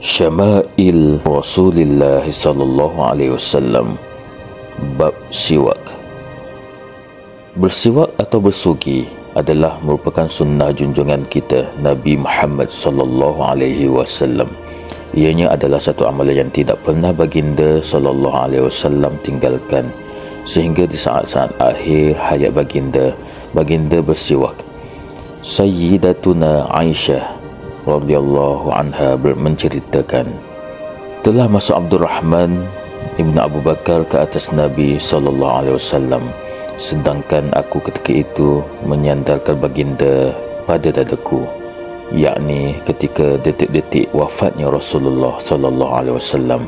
Syama'il Rasulullah sallallahu alaihi wasallam. Bab siwak. Bersiwak atau bersugi adalah merupakan sunnah junjungan kita Nabi Muhammad sallallahu alaihi wasallam. Ianya adalah satu amalan yang tidak pernah baginda sallallahu alaihi wasallam tinggalkan, sehingga di saat-saat akhir hayat baginda bersiwak. Sayyidatuna Aisyah radhiyallahu anha menceritakan, telah masuk Abdurrahman ibn Abu Bakar ke atas Nabi sallallahu alaihi wasallam, sedangkan aku ketika itu menyandarkan baginda pada dadaku, yakni ketika detik-detik wafatnya Rasulullah sallallahu alaihi wasallam,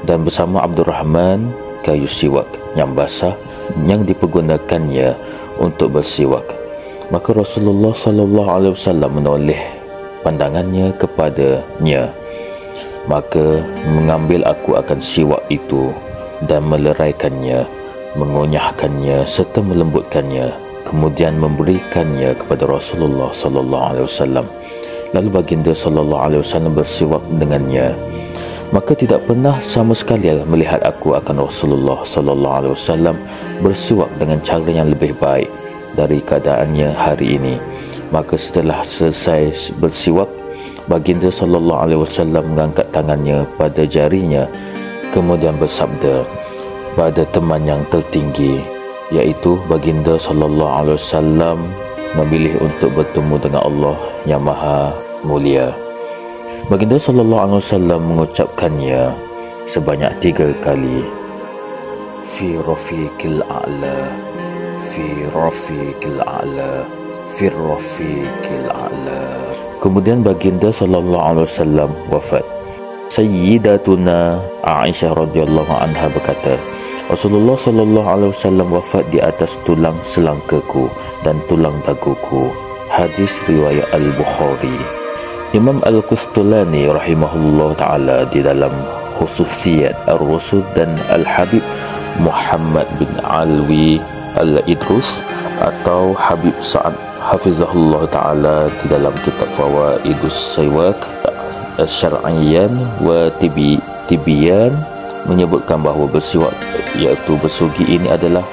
dan bersama Abdurrahman kayu siwak yang basah yang dipergunakannya untuk bersiwak. Maka Rasulullah sallallahu alaihi wasallam menoleh pandangannya kepadanya, maka mengambil aku akan siwak itu dan meleraikannya, mengunyahkannya serta melembutkannya, kemudian memberikannya kepada Rasulullah sallallahu alaihi wasallam. Lalu baginda sallallahu alaihi wasallam bersiwak dengannya. Maka tidak pernah sama sekali melihat aku akan Rasulullah sallallahu alaihi wasallam bersiwak dengan cara yang lebih baik dari keadaannya hari ini. Maka setelah selesai bersiwak, baginda sallallahu alaihi wasallam mengangkat tangannya pada jarinya, kemudian bersabda pada teman yang tertinggi, iaitu baginda sallallahu alaihi wasallam memilih untuk bertemu dengan Allah yang Maha Mulia. Baginda sallallahu alaihi wasallam mengucapkannya sebanyak 3 kali. Fi rafiqil a'la, fi rafiqil a'la, fi rafiqil a'la. Kemudian baginda sallallahu alaihi wasallam wafat. Sayyidatuna Aisyah radhiyallahu anha berkata, Rasulullah sallallahu alaihi wasallam wafat di atas tulang selangkaku dan tulang daguku. Hadis riwayat Al-Bukhari. Imam Al-Qustulani rahimahullah ta'ala di dalam Khususiyat Ar-Rusul dan Al-Habib Muhammad bin Alwi Al-Idrus atau Habib Sa'ad hafizahullah ta'ala di dalam kitab Fawaidus Siwak Syar'iyyan wa Tibiyan menyebutkan bahawa bersiwak iaitu bersugi ini adalah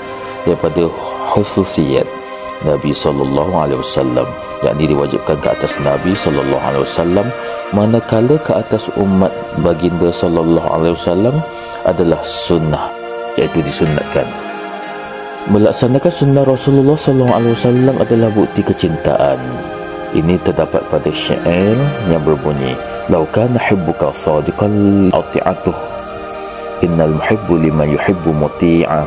daripada khususiyat Nabi sallallahu alaihi wasallam, yakni diwajibkan ke atas Nabi sallallahu alaihi wasallam, manakala ke atas umat baginda sallallahu alaihi wasallam adalah sunnah, iaitu disunatkan. Melaksanakan sunnah Rasulullah sallallahu alaihi wasallam adalah bukti kecintaan. Ini terdapat pada syair yang berbunyi, "Lau kana hubbuka sadiqal ati'atuh, innal muhibbu liman yuhibbu muti'a."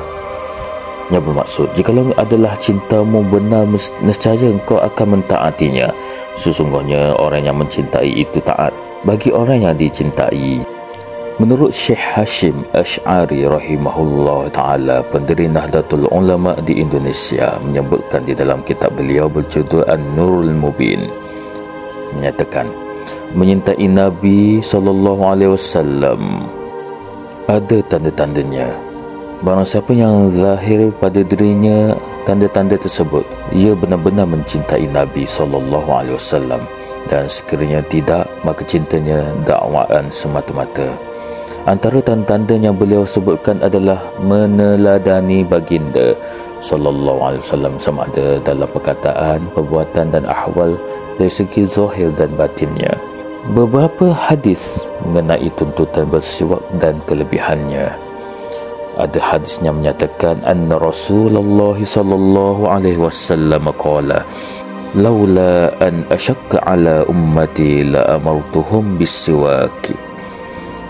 Yang bermaksud, jikalau adalah cintamu benar, nescaya engkau akan mentaatinya. Sesungguhnya orang yang mencintai itu taat bagi orang yang dicintai. Menurut Syekh Hashim Ash'ari rahimahullah ta'ala, pendiri Nahdlatul Ulama di Indonesia, menyebutkan di dalam kitab beliau berjudul An-Nurul Mubin, menyatakan, menyintai Nabi SAW ada tanda-tandanya. Barang siapa yang zahir pada dirinya tanda-tanda tersebut, ia benar-benar mencintai Nabi SAW, dan sekiranya tidak, maka cintanya dakwaan semata-mata. Antara tanda-tanda yang beliau sebutkan adalah meneladani baginda sallallahu alaihi wasallam sama ada dalam perkataan, perbuatan dan ahwal dari segi zahir dan batinnya. Beberapa hadis mengenai tuntutan bersiwak dan kelebihannya. Ada hadis yang menyatakan anna Rasulullah sallallahu alaihi wasallam qala, laula an ashaqqa ala ummati la amartuhum bis-siwak.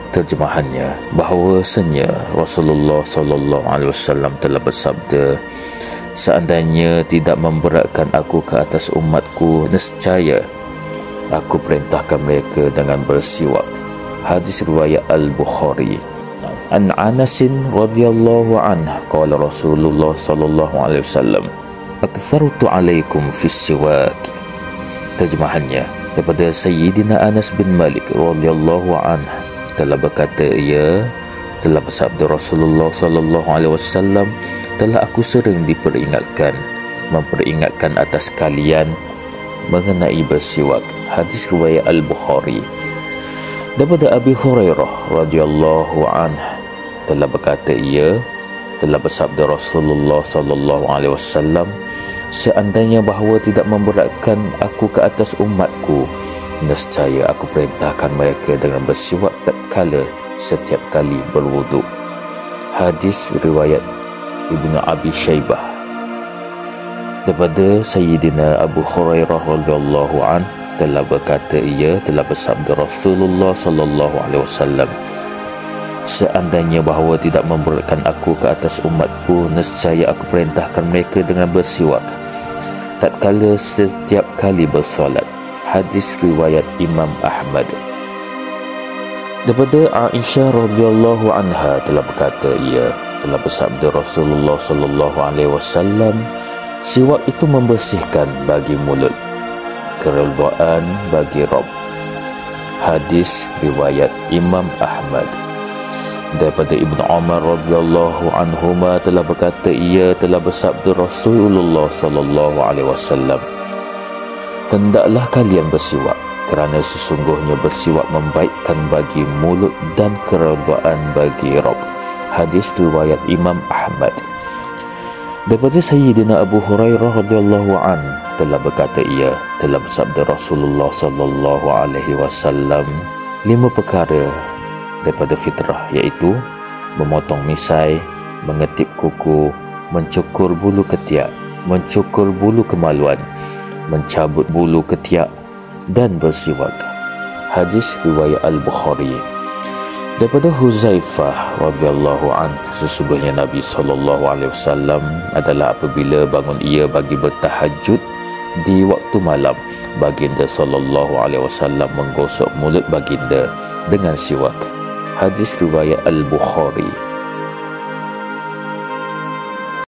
Terjemahannya, bahawasanya Rasulullah sallallahu alaihi wasallam telah bersabda, seandainya tidak memberatkan aku ke atas umatku, nescaya aku perintahkan mereka dengan bersiwak. Hadis riwayat Al-Bukhari. An Anasin radhiyallahu anhu qala Rasulullah sallallahu alaihi wasallam, aktsartu alaikum fis siwak. Terjemahannya, daripada Sayyidina Anas bin Malik radhiyallahu anhu telah berkata, ia telah bersabda Rasulullah sallallahu alaihi wasallam, telah aku sering memperingatkan atas kalian mengenai bersiwak. Hadis riwayat Al-Bukhari. Daripada Abi Hurairah radhiyallahu anhu telah berkata, ia telah bersabda Rasulullah sallallahu alaihi wasallam, seandainya bahawa tidak memberatkan aku ke atas umatku, nescaya aku perintahkan mereka dengan bersiwak tatkala setiap kali berwuduk. Hadis riwayat Ibnu Abi Syaibah. Daripada Sayyidina Abu Hurairah radhiyallahu anhu telah berkata, ia telah bersabda Rasulullah sallallahu alaihi wasallam, seandainya bahawa tidak memberatkan aku ke atas umatku, nescaya aku perintahkan mereka dengan bersiwak tatkala setiap kali bersolat. Hadis riwayat Imam Ahmad. Daripada Aisyah radhiyallahu anha telah berkata, ia telah bersabda Rasulullah sallallahu alaihi wasallam, siwak itu membersihkan bagi mulut, keridhaan bagi Rabb. Hadis riwayat Imam Ahmad. Daripada Ibnu Umar radhiyallahu anhuma telah berkata, ia telah bersabda Rasulullah sallallahu alaihi wasallam, hendaklah kalian bersiwak, kerana sesungguhnya bersiwak membaikkan bagi mulut dan keridhaan bagi Rabb. Hadis riwayat Imam Ahmad. Daripada Sayyidina Abu Hurairah radhiyallahu an telah berkata, ia telah bersabda Rasulullah sallallahu alaihi wasallam, 5 perkara daripada fitrah, iaitu memotong misai, mengetip kuku, mencukur bulu ketiak, mencukur bulu kemaluan, mencabut bulu ketiak dan bersiwak. Hadis riwayat Al-Bukhari. Daripada Huzaifah radhiyallahu an, sesungguhnya Nabi sallallahu alaihi wasallam adalah apabila bangun ia bagi bertahajud di waktu malam, baginda sallallahu alaihi wasallam menggosok mulut baginda dengan siwak. Hadis riwayat Al-Bukhari.